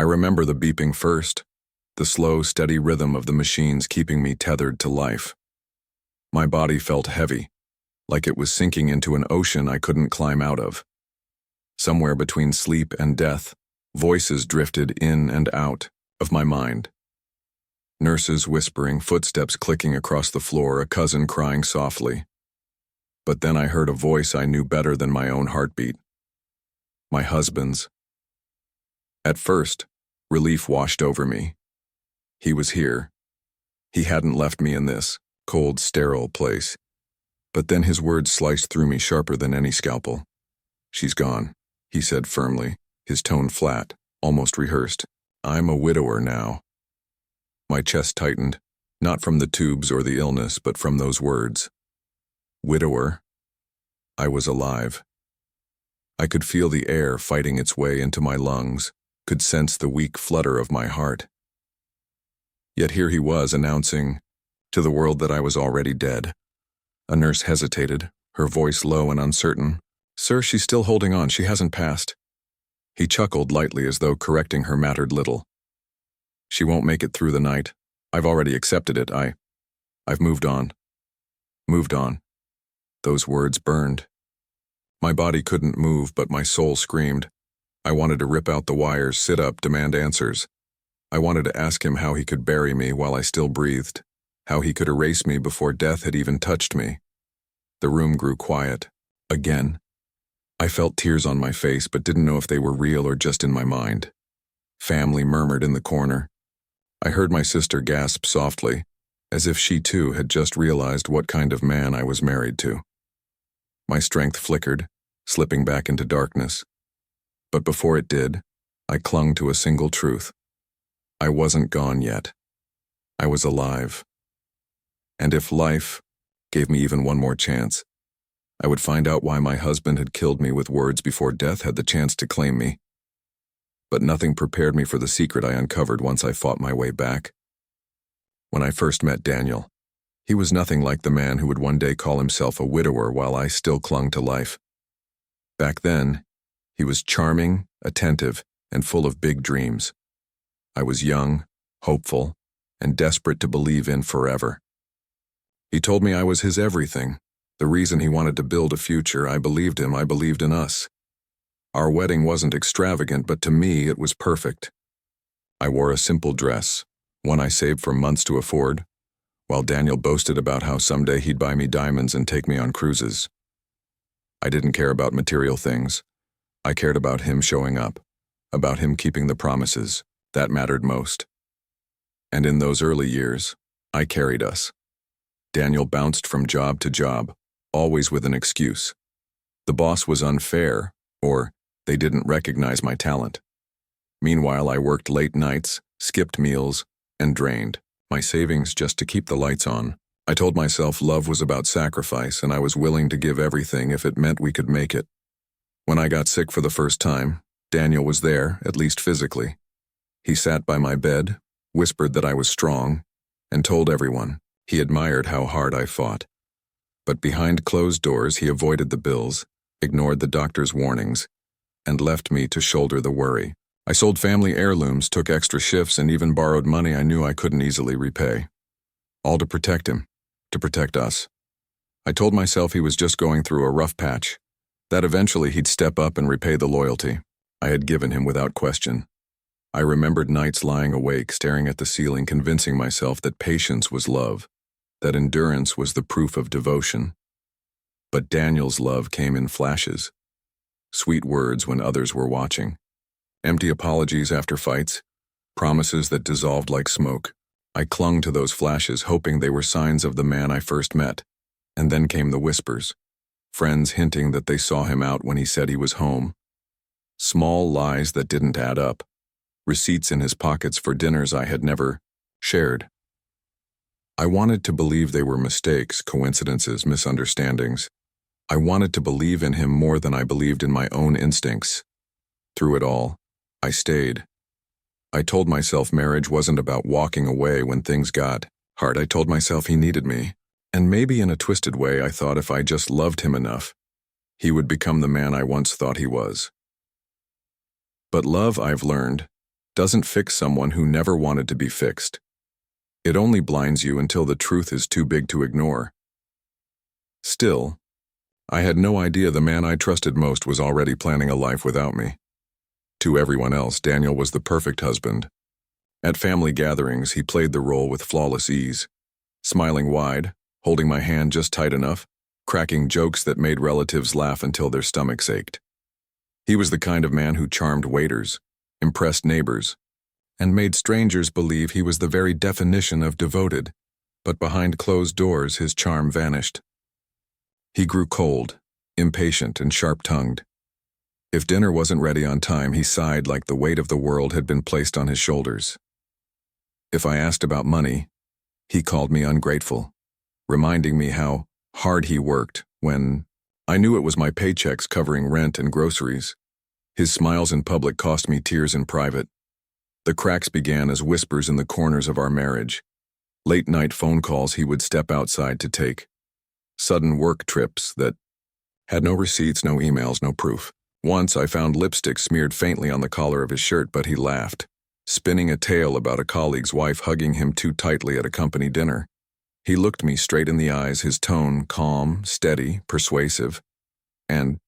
I remember the beeping first, the slow, steady rhythm of the machines keeping me tethered to life. My body felt heavy, like it was sinking into an ocean I couldn't climb out of. Somewhere between sleep and death, voices drifted in and out of my mind. Nurses whispering, footsteps clicking across the floor, a cousin crying softly. But then I heard a voice I knew better than my own heartbeat. My husband's. At first, relief washed over me. He was here. He hadn't left me in this cold, sterile place. But then his words sliced through me sharper than any scalpel. "She's gone," he said firmly, his tone flat, almost rehearsed. "I'm a widower now." My chest tightened, not from the tubes or the illness, but from those words. Widower? I was alive. I could feel the air fighting its way into my lungs, could sense the weak flutter of my heart. Yet here he was announcing to the world that I was already dead. A nurse hesitated, her voice low and uncertain. "Sir, she's still holding on, she hasn't passed." He chuckled lightly as though correcting her mattered little. "She won't make it through the night. I've already accepted it. I've moved on." Moved on. Those words burned. My body couldn't move, but my soul screamed. I wanted to rip out the wires, sit up, demand answers. I wanted to ask him how he could bury me while I still breathed, how he could erase me before death had even touched me. The room grew quiet. Again. I felt tears on my face, but didn't know if they were real or just in my mind. Family murmured in the corner. I heard my sister gasp softly, as if she too had just realized what kind of man I was married to. My strength flickered, slipping back into darkness. But before it did, I clung to a single truth. I wasn't gone yet. I was alive. And if life gave me even one more chance, I would find out why my husband had killed me with words before death had the chance to claim me. But nothing prepared me for the secret I uncovered once I fought my way back. When I first met Daniel, he was nothing like the man who would one day call himself a widower while I still clung to life. Back then, he was charming, attentive, and full of big dreams. I was young, hopeful, and desperate to believe in forever. He told me I was his everything, the reason he wanted to build a future. I believed him, I believed in us. Our wedding wasn't extravagant, but to me it was perfect. I wore a simple dress, one I saved for months to afford, while Daniel boasted about how someday he'd buy me diamonds and take me on cruises. I didn't care about material things. I cared about him showing up, about him keeping the promises. That mattered most. And in those early years, I carried us. Daniel bounced from job to job, always with an excuse. The boss was unfair, or they didn't recognize my talent. Meanwhile, I worked late nights, skipped meals, and drained my savings just to keep the lights on. I told myself love was about sacrifice, and I was willing to give everything if it meant we could make it. When I got sick for the first time, Daniel was there, at least physically. He sat by my bed, whispered that I was strong, and told everyone he admired how hard I fought. But behind closed doors, he avoided the bills, ignored the doctor's warnings, and left me to shoulder the worry. I sold family heirlooms, took extra shifts, and even borrowed money I knew I couldn't easily repay. All to protect him, to protect us. I told myself he was just going through a rough patch, that eventually he'd step up and repay the loyalty I had given him without question. I remembered nights lying awake, staring at the ceiling, convincing myself that patience was love, that endurance was the proof of devotion. But Daniel's love came in flashes. Sweet words when others were watching. Empty apologies after fights. Promises that dissolved like smoke. I clung to those flashes, hoping they were signs of the man I first met. And then came the whispers. Friends hinting that they saw him out when he said he was home. Small lies that didn't add up. Receipts in his pockets for dinners I had never shared. I wanted to believe they were mistakes, coincidences, misunderstandings. I wanted to believe in him more than I believed in my own instincts. Through it all, I stayed. I told myself marriage wasn't about walking away when things got hard. I told myself he needed me. And maybe in a twisted way, I thought if I just loved him enough, he would become the man I once thought he was. But love, I've learned, doesn't fix someone who never wanted to be fixed. It only blinds you until the truth is too big to ignore. Still, I had no idea the man I trusted most was already planning a life without me. To everyone else, Daniel was the perfect husband. At family gatherings, he played the role with flawless ease, smiling wide, holding my hand just tight enough, cracking jokes that made relatives laugh until their stomachs ached. He was the kind of man who charmed waiters, impressed neighbors, and made strangers believe he was the very definition of devoted, but behind closed doors his charm vanished. He grew cold, impatient, and sharp-tongued. If dinner wasn't ready on time, he sighed like the weight of the world had been placed on his shoulders. If I asked about money, he called me ungrateful, reminding me how hard he worked when I knew it was my paychecks covering rent and groceries. His smiles in public cost me tears in private. The cracks began as whispers in the corners of our marriage. Late-night phone calls he would step outside to take. Sudden work trips that had no receipts, no emails, no proof. Once I found lipstick smeared faintly on the collar of his shirt, but he laughed, spinning a tale about a colleague's wife hugging him too tightly at a company dinner. He looked me straight in the eyes, his tone calm, steady, persuasive, and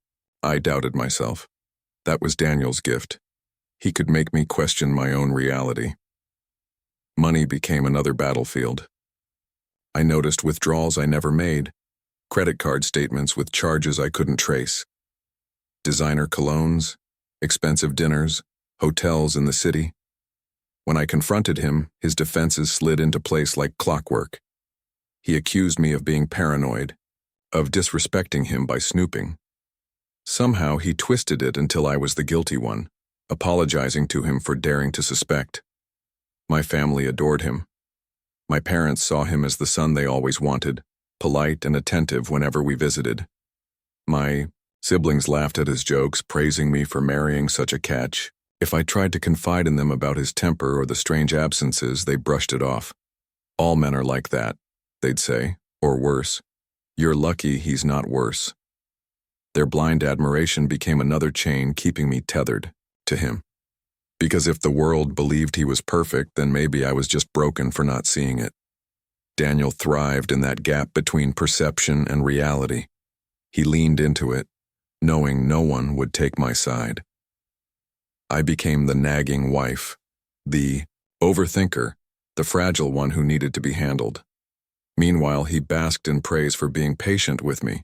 I doubted myself. That was Daniel's gift. He could make me question my own reality. Money became another battlefield. I noticed withdrawals I never made, credit card statements with charges I couldn't trace, designer colognes, expensive dinners, hotels in the city. When I confronted him, his defenses slid into place like clockwork. He accused me of being paranoid, of disrespecting him by snooping. Somehow he twisted it until I was the guilty one, apologizing to him for daring to suspect. My family adored him. My parents saw him as the son they always wanted, polite and attentive whenever we visited. My siblings laughed at his jokes, praising me for marrying such a catch. If I tried to confide in them about his temper or the strange absences, they brushed it off. All men are like that, they'd say, or worse. You're lucky he's not worse. Their blind admiration became another chain keeping me tethered to him. Because if the world believed he was perfect, then maybe I was just broken for not seeing it. Daniel thrived in that gap between perception and reality. He leaned into it, knowing no one would take my side. I became the nagging wife, the overthinker, the fragile one who needed to be handled. Meanwhile, he basked in praise for being patient with me.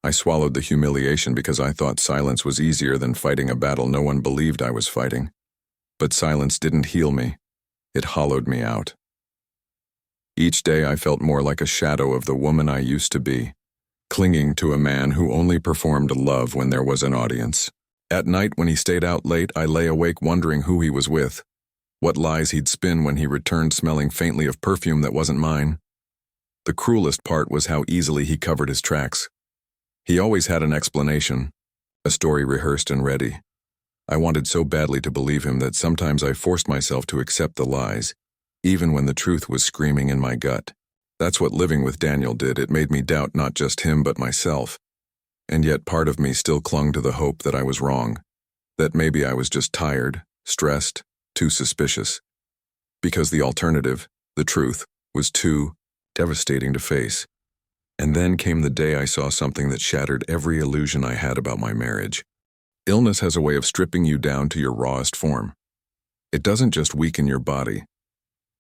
I swallowed the humiliation because I thought silence was easier than fighting a battle no one believed I was fighting. But silence didn't heal me. It hollowed me out. Each day I felt more like a shadow of the woman I used to be, clinging to a man who only performed love when there was an audience. At night when he stayed out late, I lay awake wondering who he was with, what lies he'd spin when he returned smelling faintly of perfume that wasn't mine. The cruelest part was how easily he covered his tracks. He always had an explanation, a story rehearsed and ready. I wanted so badly to believe him that sometimes I forced myself to accept the lies, even when the truth was screaming in my gut. That's what living with Daniel did. It made me doubt not just him but myself. And yet part of me still clung to the hope that I was wrong, that maybe I was just tired, stressed, too suspicious. Because the alternative, the truth, was too devastating to face. And then came the day I saw something that shattered every illusion I had about my marriage. Illness has a way of stripping you down to your rawest form. It doesn't just weaken your body.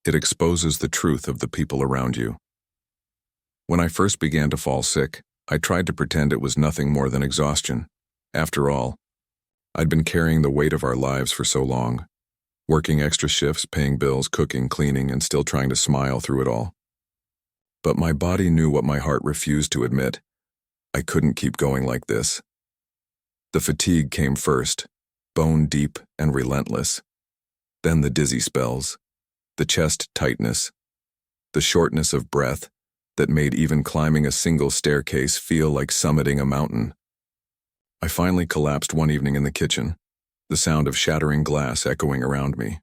It exposes the truth of the people around you. When I first began to fall sick, I tried to pretend it was nothing more than exhaustion. After all, I'd been carrying the weight of our lives for so long, working extra shifts, paying bills, cooking, cleaning, and still trying to smile through it all. But my body knew what my heart refused to admit. I couldn't keep going like this. The fatigue came first, bone deep and relentless. Then the dizzy spells, the chest tightness, the shortness of breath that made even climbing a single staircase feel like summiting a mountain. I finally collapsed one evening in the kitchen, the sound of shattering glass echoing around me.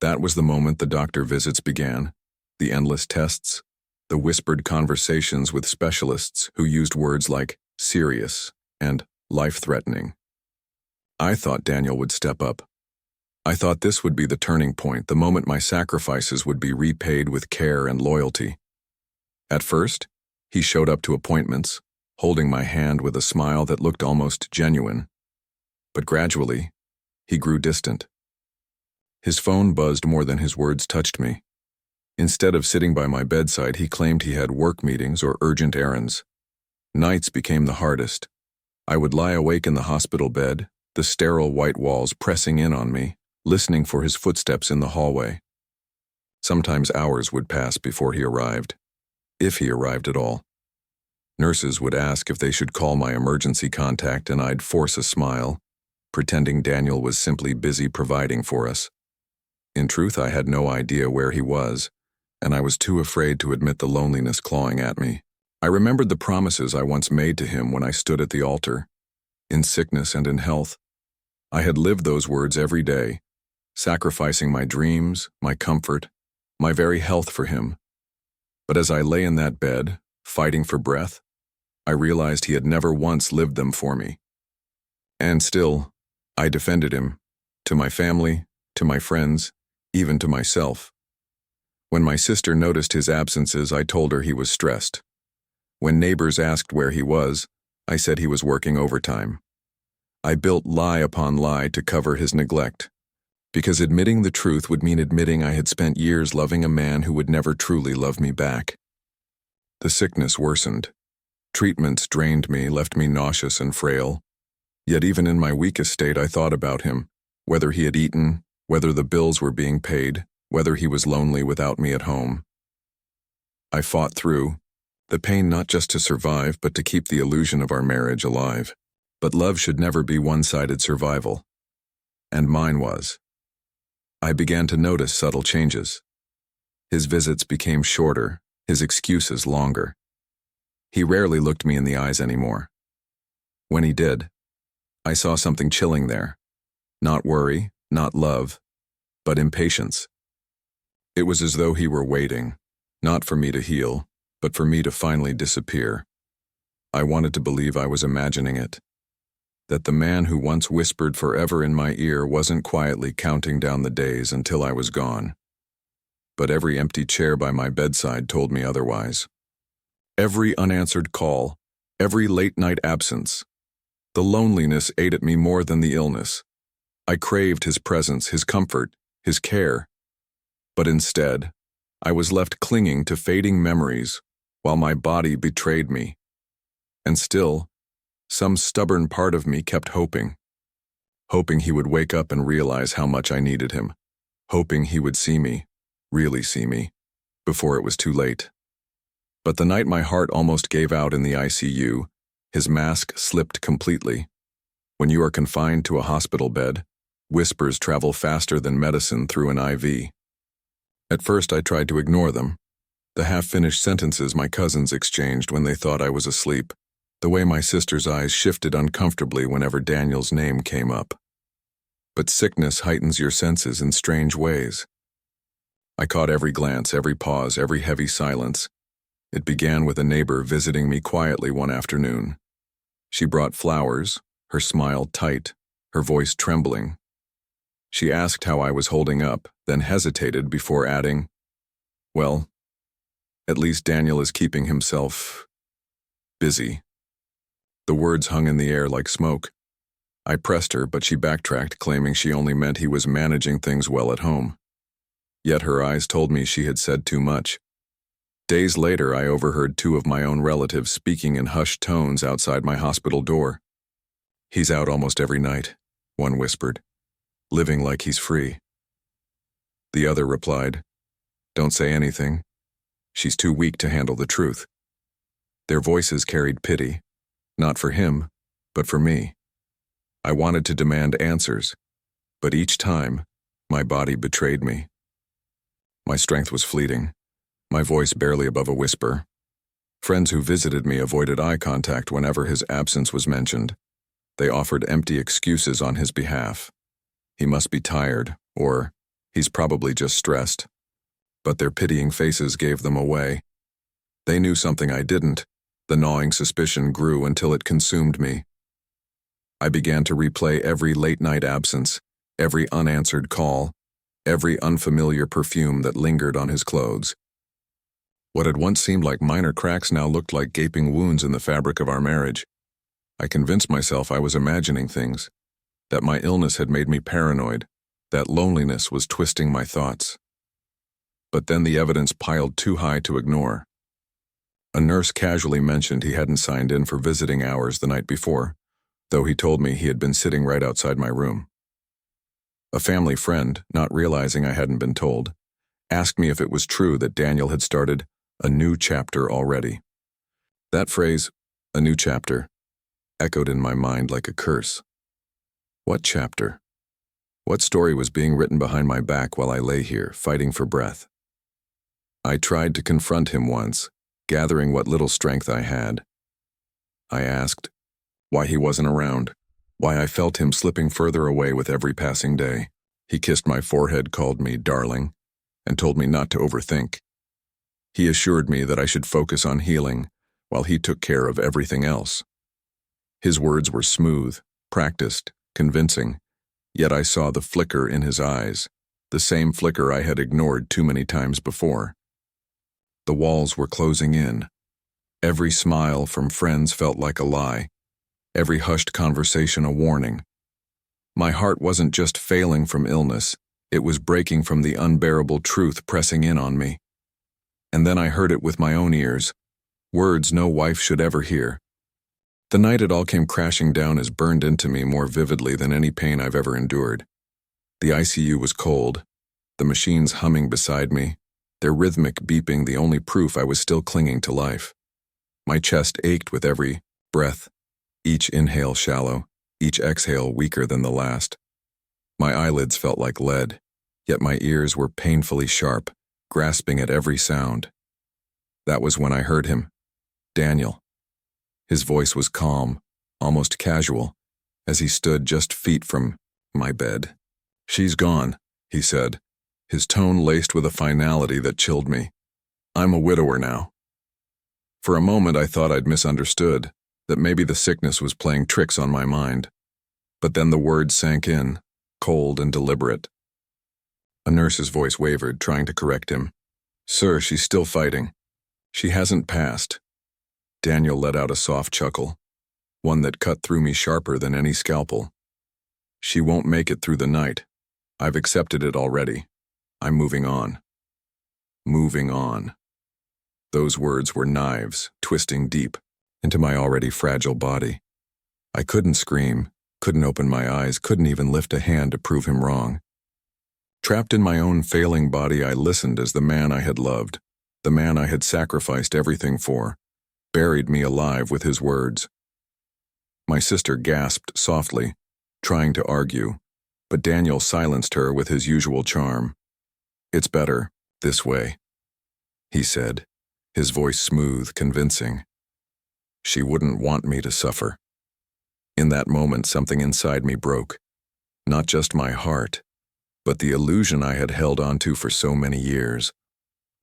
That was the moment the doctor visits began, the endless tests, the whispered conversations with specialists who used words like serious and life-threatening. I thought Daniel would step up. I thought this would be the turning point, the moment my sacrifices would be repaid with care and loyalty. At first, he showed up to appointments, holding my hand with a smile that looked almost genuine. But gradually, he grew distant. His phone buzzed more than his words touched me. Instead of sitting by my bedside, he claimed he had work meetings or urgent errands. Nights became the hardest. I would lie awake in the hospital bed, the sterile white walls pressing in on me, listening for his footsteps in the hallway. Sometimes hours would pass before he arrived, if he arrived at all. Nurses would ask if they should call my emergency contact, and I'd force a smile, pretending Daniel was simply busy providing for us. In truth, I had no idea where he was, and I was too afraid to admit the loneliness clawing at me. I remembered the promises I once made to him when I stood at the altar, in sickness and in health. I had lived those words every day, sacrificing my dreams, my comfort, my very health for him. But as I lay in that bed, fighting for breath, I realized he had never once lived them for me. And still, I defended him, to my family, to my friends, even to myself. When my sister noticed his absences, I told her he was stressed. When neighbors asked where he was, I said he was working overtime. I built lie upon lie to cover his neglect, because admitting the truth would mean admitting I had spent years loving a man who would never truly love me back. The sickness worsened. Treatments drained me, left me nauseous and frail. Yet even in my weakest state, I thought about him, whether he had eaten, whether the bills were being paid, whether he was lonely without me at home. I fought through, the pain not just to survive, but to keep the illusion of our marriage alive. But love should never be one-sided survival. And mine was. I began to notice subtle changes. His visits became shorter, his excuses longer. He rarely looked me in the eyes anymore. When he did, I saw something chilling there. Not worry, not love, but impatience. It was as though he were waiting, not for me to heal, but for me to finally disappear. I wanted to believe I was imagining it, that the man who once whispered forever in my ear wasn't quietly counting down the days until I was gone. But every empty chair by my bedside told me otherwise. Every unanswered call, every late-night absence. The loneliness ate at me more than the illness. I craved his presence, his comfort, his care. But instead, I was left clinging to fading memories while my body betrayed me. And still, some stubborn part of me kept hoping he would wake up and realize how much I needed him, hoping he would see me, really see me, before it was too late. But the night my heart almost gave out in the ICU, his mask slipped completely. When you are confined to a hospital bed, whispers travel faster than medicine through an IV. At first I tried to ignore them, the half-finished sentences my cousins exchanged when they thought I was asleep, the way my sister's eyes shifted uncomfortably whenever Daniel's name came up. But sickness heightens your senses in strange ways. I caught every glance, every pause, every heavy silence. It began with a neighbor visiting me quietly one afternoon. She brought flowers, her smile tight, her voice trembling. She asked how I was holding up, then hesitated before adding, "Well, at least Daniel is keeping himself busy." The words hung in the air like smoke. I pressed her, but she backtracked, claiming she only meant he was managing things well at home. Yet her eyes told me she had said too much. Days later, I overheard two of my own relatives speaking in hushed tones outside my hospital door. "He's out almost every night," one whispered, "living like he's free." The other replied, "Don't say anything. She's too weak to handle the truth." Their voices carried pity, not for him, but for me. I wanted to demand answers, but each time, my body betrayed me. My strength was fleeting, my voice barely above a whisper. Friends who visited me avoided eye contact whenever his absence was mentioned. They offered empty excuses on his behalf. He must be tired, or he's probably just stressed. But their pitying faces gave them away. They knew something I didn't. The gnawing suspicion grew until it consumed me. I began to replay every late-night absence, every unanswered call, every unfamiliar perfume that lingered on his clothes. What had once seemed like minor cracks now looked like gaping wounds in the fabric of our marriage. I convinced myself I was imagining things, that my illness had made me paranoid, that loneliness was twisting my thoughts. But then the evidence piled too high to ignore. A nurse casually mentioned he hadn't signed in for visiting hours the night before, though he told me he had been sitting right outside my room. A family friend, not realizing I hadn't been told, asked me if it was true that Daniel had started a new chapter already. That phrase, a new chapter, echoed in my mind like a curse. What chapter? What story was being written behind my back while I lay here, fighting for breath? I tried to confront him once, gathering what little strength I had. I asked why he wasn't around, why I felt him slipping further away with every passing day. He kissed my forehead, called me darling, and told me not to overthink. He assured me that I should focus on healing, while he took care of everything else. His words were smooth, practiced, convincing, yet I saw the flicker in his eyes, the same flicker I had ignored too many times before. The walls were closing in. Every smile from friends felt like a lie, every hushed conversation a warning. My heart wasn't just failing from illness, it was breaking from the unbearable truth pressing in on me. And then I heard it with my own ears, words no wife should ever hear. The night it all came crashing down is burned into me more vividly than any pain I've ever endured. The ICU was cold, the machines humming beside me, their rhythmic beeping the only proof I was still clinging to life. My chest ached with every breath, each inhale shallow, each exhale weaker than the last. My eyelids felt like lead, yet my ears were painfully sharp, grasping at every sound. That was when I heard him, Daniel. His voice was calm, almost casual, as he stood just feet from my bed. "She's gone," he said, his tone laced with a finality that chilled me. "I'm a widower now." For a moment I thought I'd misunderstood, that maybe the sickness was playing tricks on my mind. But then the words sank in, cold and deliberate. A nurse's voice wavered, trying to correct him. "Sir, she's still fighting. She hasn't passed." Daniel let out a soft chuckle, one that cut through me sharper than any scalpel. "She won't make it through the night. I've accepted it already. I'm moving on." Moving on. Those words were knives, twisting deep into my already fragile body. I couldn't scream, couldn't open my eyes, couldn't even lift a hand to prove him wrong. Trapped in my own failing body, I listened as the man I had loved, the man I had sacrificed everything for, buried me alive with his words. My sister gasped softly, trying to argue, but Daniel silenced her with his usual charm. "It's better this way," he said, his voice smooth, convincing. She wouldn't want me to suffer. In that moment, something inside me broke. Not just my heart, but the illusion I had held onto for so many years.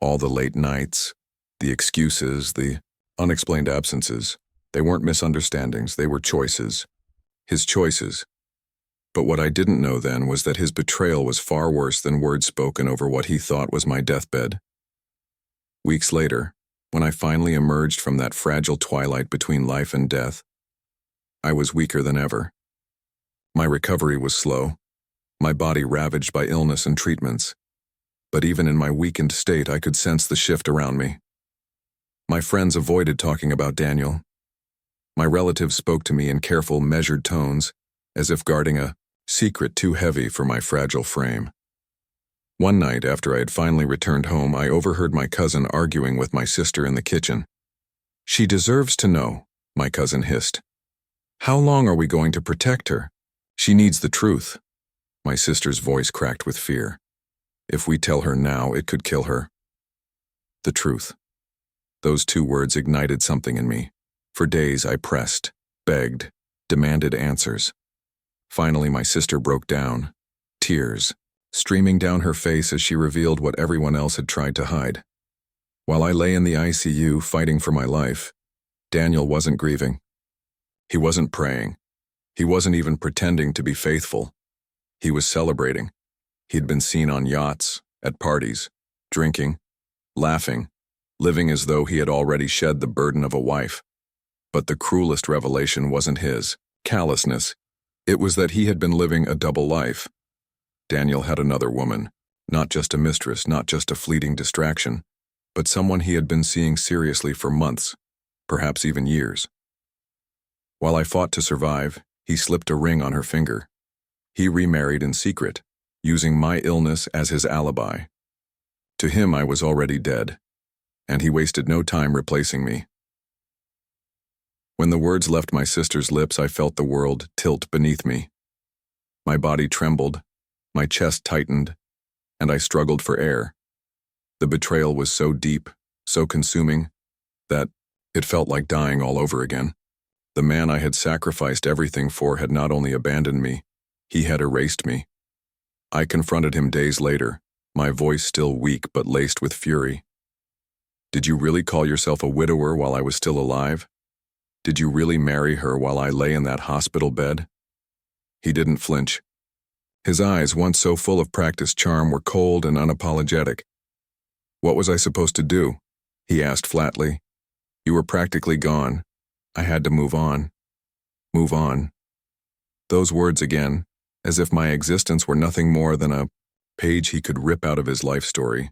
All the late nights, the excuses, the unexplained absences, they weren't misunderstandings, they were choices. His choices. But what I didn't know then was that his betrayal was far worse than words spoken over what he thought was my deathbed. Weeks later, when I finally emerged from that fragile twilight between life and death, I was weaker than ever. My recovery was slow, my body ravaged by illness and treatments. But even in my weakened state, I could sense the shift around me. My friends avoided talking about Daniel. My relatives spoke to me in careful, measured tones, as if guarding a secret too heavy for my fragile frame. One night, after I had finally returned home, I overheard my cousin arguing with my sister in the kitchen. "She deserves to know," my cousin hissed. "How long are we going to protect her? She needs the truth." My sister's voice cracked with fear. "If we tell her now, it could kill her." The truth. Those two words ignited something in me. For days I pressed, begged, demanded answers. Finally, my sister broke down, tears streaming down her face as she revealed what everyone else had tried to hide. While I lay in the ICU fighting for my life, Daniel wasn't grieving. He wasn't praying. He wasn't even pretending to be faithful. He was celebrating. He'd been seen on yachts, at parties, drinking, laughing, living as though he had already shed the burden of a wife. But the cruelest revelation wasn't his callousness. It was that he had been living a double life. Daniel had another woman, not just a mistress, not just a fleeting distraction, but someone he had been seeing seriously for months, perhaps even years. While I fought to survive, he slipped a ring on her finger. He remarried in secret, using my illness as his alibi. To him, I was already dead, and he wasted no time replacing me. When the words left my sister's lips, I felt the world tilt beneath me. My body trembled, my chest tightened, and I struggled for air. The betrayal was so deep, so consuming, that it felt like dying all over again. The man I had sacrificed everything for had not only abandoned me, he had erased me. I confronted him days later, my voice still weak but laced with fury. Did you really call yourself a widower while I was still alive? Did you really marry her while I lay in that hospital bed? He didn't flinch. His eyes, once so full of practiced charm, were cold and unapologetic. What was I supposed to do? He asked flatly. You were practically gone. I had to move on. Move on. Those words again, as if my existence were nothing more than a page he could rip out of his life story.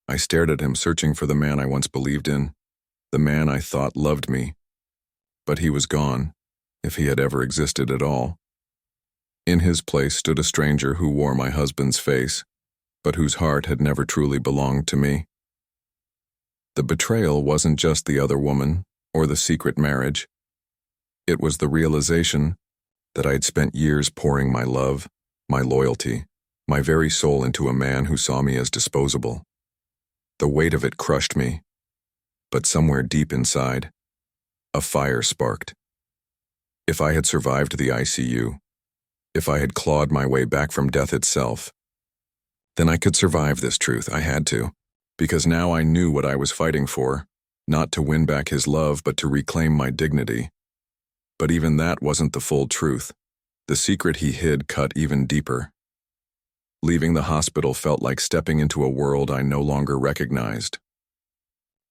I stared at him, searching for the man I once believed in, the man I thought loved me. But he was gone, if he had ever existed at all. In his place stood a stranger who wore my husband's face, but whose heart had never truly belonged to me. The betrayal wasn't just the other woman or the secret marriage. It was the realization that I had spent years pouring my love, my loyalty, my very soul into a man who saw me as disposable. The weight of it crushed me, but somewhere deep inside, a fire sparked. If I had survived the ICU, if I had clawed my way back from death itself, then I could survive this truth. I had to, because now I knew what I was fighting for, not to win back his love, but to reclaim my dignity. But even that wasn't the full truth. The secret he hid cut even deeper. Leaving the hospital felt like stepping into a world I no longer recognized.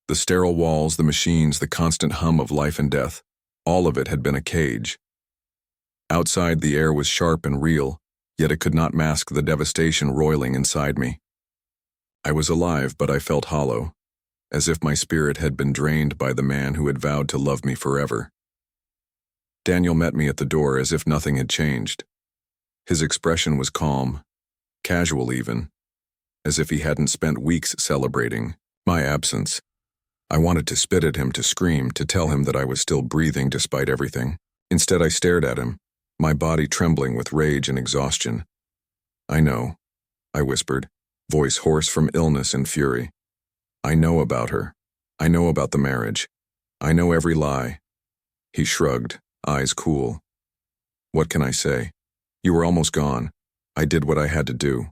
The sterile walls, the machines, the constant hum of life and death, all of it had been a cage. Outside, the air was sharp and real, yet it could not mask the devastation roiling inside me. I was alive, but I felt hollow, as if my spirit had been drained by the man who had vowed to love me forever. Daniel met me at the door as if nothing had changed. His expression was calm, casual even, as if he hadn't spent weeks celebrating my absence. I wanted to spit at him, to scream, to tell him that I was still breathing despite everything. Instead, I stared at him, my body trembling with rage and exhaustion. I know, I whispered, voice hoarse from illness and fury. I know about her. I know about the marriage. I know every lie. He shrugged, eyes cool. What can I say? You were almost gone. I did what I had to do.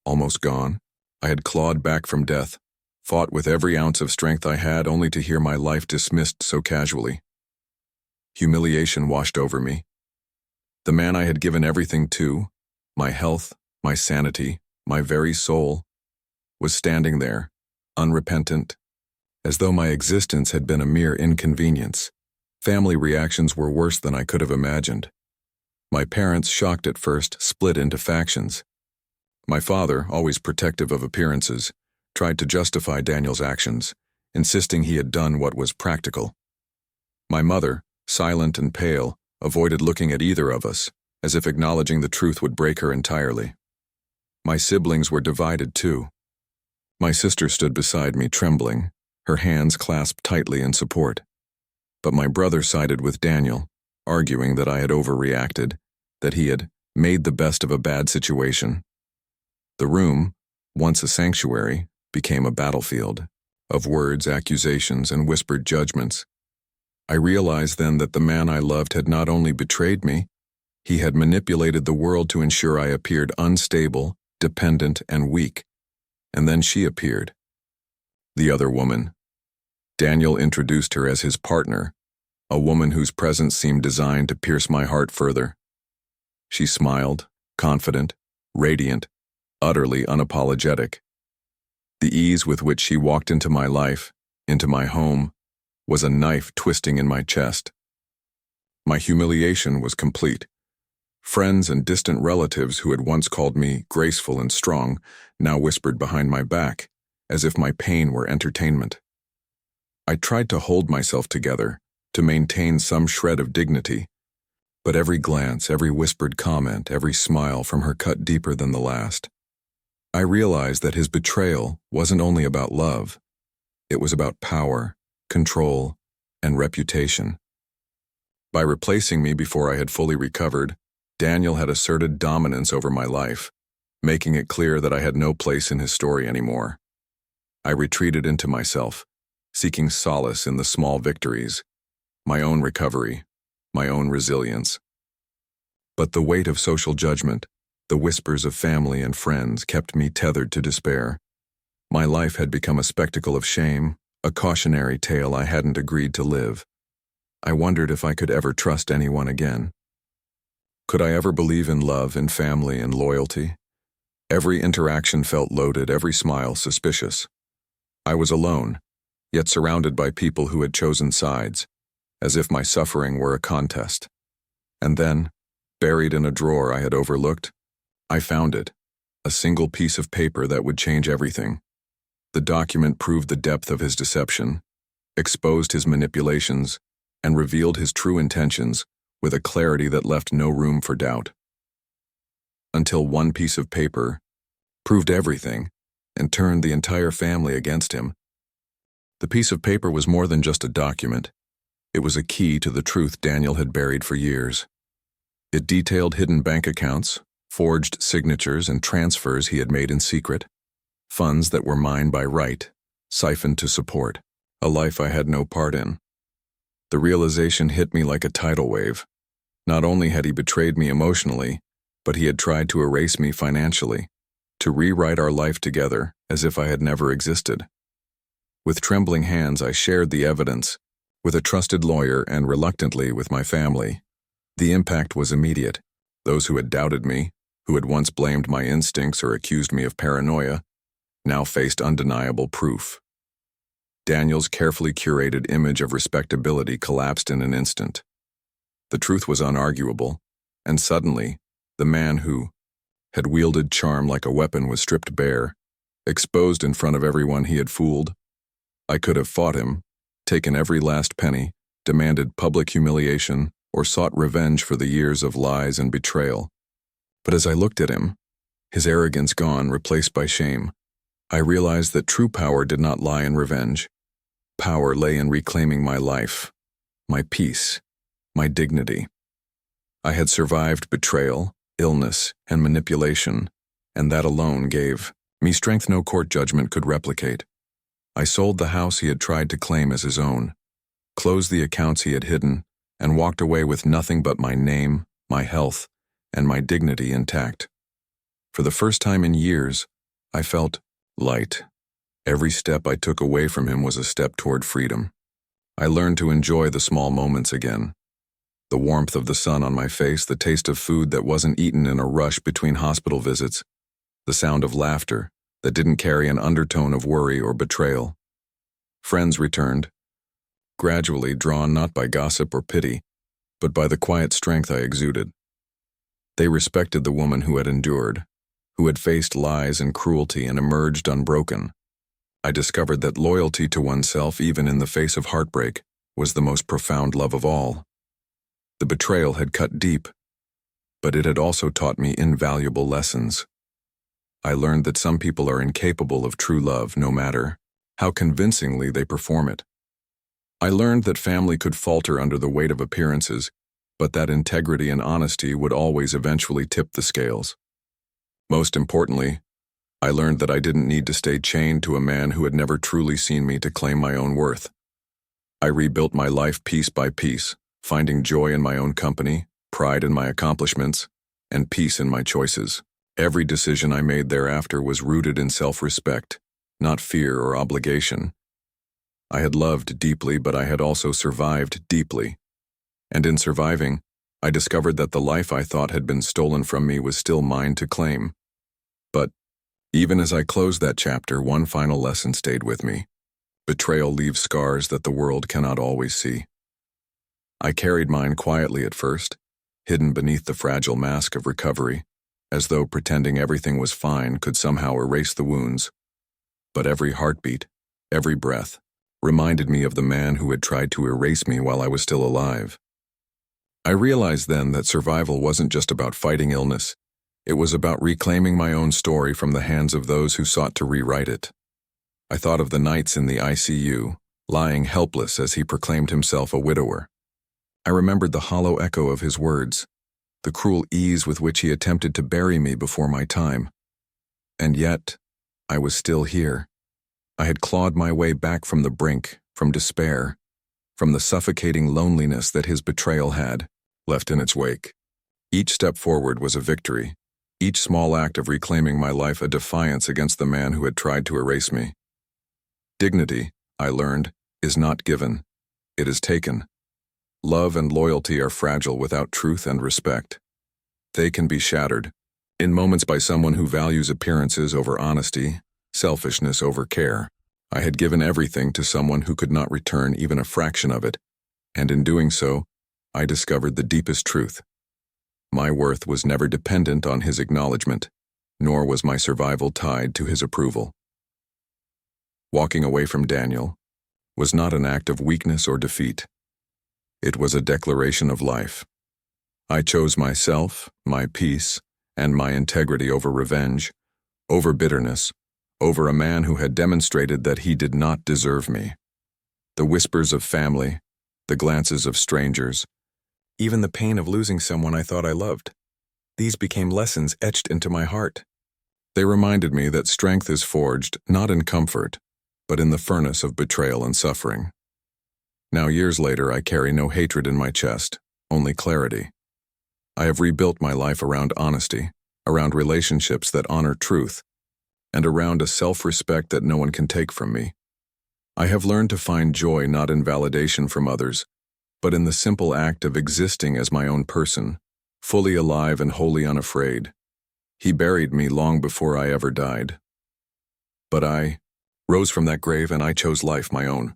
Almost gone. I had clawed back from death, fought with every ounce of strength I had, only to hear my life dismissed so casually. Humiliation washed over me. The man I had given everything to, my health, my sanity, my very soul, was standing there, unrepentant, as though my existence had been a mere inconvenience. Family reactions were worse than I could have imagined. My parents, shocked at first, split into factions. My father, always protective of appearances, tried to justify Daniel's actions, insisting he had done what was practical. My mother, silent and pale, avoided looking at either of us, as if acknowledging the truth would break her entirely. My siblings were divided too. My sister stood beside me, trembling, her hands clasped tightly in support. But my brother sided with Daniel, arguing that I had overreacted, that he had made the best of a bad situation. The room, once a sanctuary, became a battlefield of words, accusations, and whispered judgments. I realized then that the man I loved had not only betrayed me, he had manipulated the world to ensure I appeared unstable, dependent, and weak. And then she appeared. The other woman. Daniel introduced her as his partner, a woman whose presence seemed designed to pierce my heart further. She smiled, confident, radiant, utterly unapologetic. The ease with which she walked into my life, into my home, was a knife twisting in my chest. My humiliation was complete. Friends and distant relatives who had once called me graceful and strong now whispered behind my back, as if my pain were entertainment. I tried to hold myself together, to maintain some shred of dignity, but every glance, every whispered comment, every smile from her cut deeper than the last. I realized that his betrayal wasn't only about love. It was about power, control, and reputation. By replacing me before I had fully recovered, Daniel had asserted dominance over my life, making it clear that I had no place in his story anymore. I retreated into myself, seeking solace in the small victories, my own recovery, my own resilience. But the weight of social judgment, the whispers of family and friends kept me tethered to despair. My life had become a spectacle of shame, a cautionary tale I hadn't agreed to live. I wondered if I could ever trust anyone again. Could I ever believe in love, in family, and loyalty? Every interaction felt loaded, every smile suspicious. I was alone, yet surrounded by people who had chosen sides, as if my suffering were a contest. And then, buried in a drawer I had overlooked, I found it, a single piece of paper that would change everything. The document proved the depth of his deception, exposed his manipulations, and revealed his true intentions with a clarity that left no room for doubt. Until one piece of paper proved everything and turned the entire family against him. The piece of paper was more than just a document. It was a key to the truth Daniel had buried for years. It detailed hidden bank accounts, forged signatures, and transfers he had made in secret. Funds that were mine by right, siphoned to support a life I had no part in. The realization hit me like a tidal wave. Not only had he betrayed me emotionally, but he had tried to erase me financially, to rewrite our life together as if I had never existed. With trembling hands, I shared the evidence with a trusted lawyer and reluctantly with my family. The impact was immediate. Those who had doubted me, who had once blamed my instincts or accused me of paranoia, now faced undeniable proof. Daniel's carefully curated image of respectability collapsed in an instant. The truth was unarguable, and suddenly, the man who had wielded charm like a weapon was stripped bare, exposed in front of everyone he had fooled. I could have fought him, taken every last penny, demanded public humiliation, or sought revenge for the years of lies and betrayal. But as I looked at him, his arrogance gone, replaced by shame, I realized that true power did not lie in revenge. Power lay in reclaiming my life, my peace, my dignity. I had survived betrayal, illness, and manipulation, and that alone gave me strength no court judgment could replicate. I sold the house he had tried to claim as his own, closed the accounts he had hidden, and walked away with nothing but my name, my health, and my dignity intact. For the first time in years, I felt light. Every step I took away from him was a step toward freedom. I learned to enjoy the small moments again. The warmth of the sun on my face, the taste of food that wasn't eaten in a rush between hospital visits, the sound of laughter that didn't carry an undertone of worry or betrayal. Friends returned, gradually drawn not by gossip or pity, but by the quiet strength I exuded. They respected the woman who had endured, who had faced lies and cruelty and emerged unbroken. I discovered that loyalty to oneself, even in the face of heartbreak, was the most profound love of all. The betrayal had cut deep, but it had also taught me invaluable lessons. I learned that some people are incapable of true love, no matter how convincingly they perform it. I learned that family could falter under the weight of appearances, but that integrity and honesty would always eventually tip the scales. Most importantly, I learned that I didn't need to stay chained to a man who had never truly seen me to claim my own worth. I rebuilt my life piece by piece, finding joy in my own company, pride in my accomplishments, and peace in my choices. Every decision I made thereafter was rooted in self-respect, not fear or obligation. I had loved deeply, but I had also survived deeply. And in surviving, I discovered that the life I thought had been stolen from me was still mine to claim. But even as I closed that chapter, one final lesson stayed with me. Betrayal leaves scars that the world cannot always see. I carried mine quietly at first, hidden beneath the fragile mask of recovery, as though pretending everything was fine could somehow erase the wounds. But every heartbeat, every breath, reminded me of the man who had tried to erase me while I was still alive. I realized then that survival wasn't just about fighting illness. It was about reclaiming my own story from the hands of those who sought to rewrite it. I thought of the nights in the ICU, lying helpless as he proclaimed himself a widower. I remembered the hollow echo of his words, the cruel ease with which he attempted to bury me before my time. And yet, I was still here. I had clawed my way back from the brink, from despair, from the suffocating loneliness that his betrayal had left in its wake. Each step forward was a victory, each small act of reclaiming my life a defiance against the man who had tried to erase me. Dignity, I learned, is not given, it is taken. Love and loyalty are fragile without truth and respect. They can be shattered, in moments by someone who values appearances over honesty, selfishness over care. I had given everything to someone who could not return even a fraction of it, and in doing so, I discovered the deepest truth. My worth was never dependent on his acknowledgement, nor was my survival tied to his approval. Walking away from Daniel was not an act of weakness or defeat. It was a declaration of life. I chose myself, my peace, and my integrity over revenge, over bitterness, over a man who had demonstrated that he did not deserve me. The whispers of family, the glances of strangers, even the pain of losing someone I thought I loved. These became lessons etched into my heart. They reminded me that strength is forged not in comfort, but in the furnace of betrayal and suffering. Now, years later, I carry no hatred in my chest, only clarity. I have rebuilt my life around honesty, around relationships that honor truth, and around a self-respect that no one can take from me. I have learned to find joy not in validation from others, but in the simple act of existing as my own person, fully alive and wholly unafraid. He buried me long before I ever died. But I rose from that grave and I chose life my own.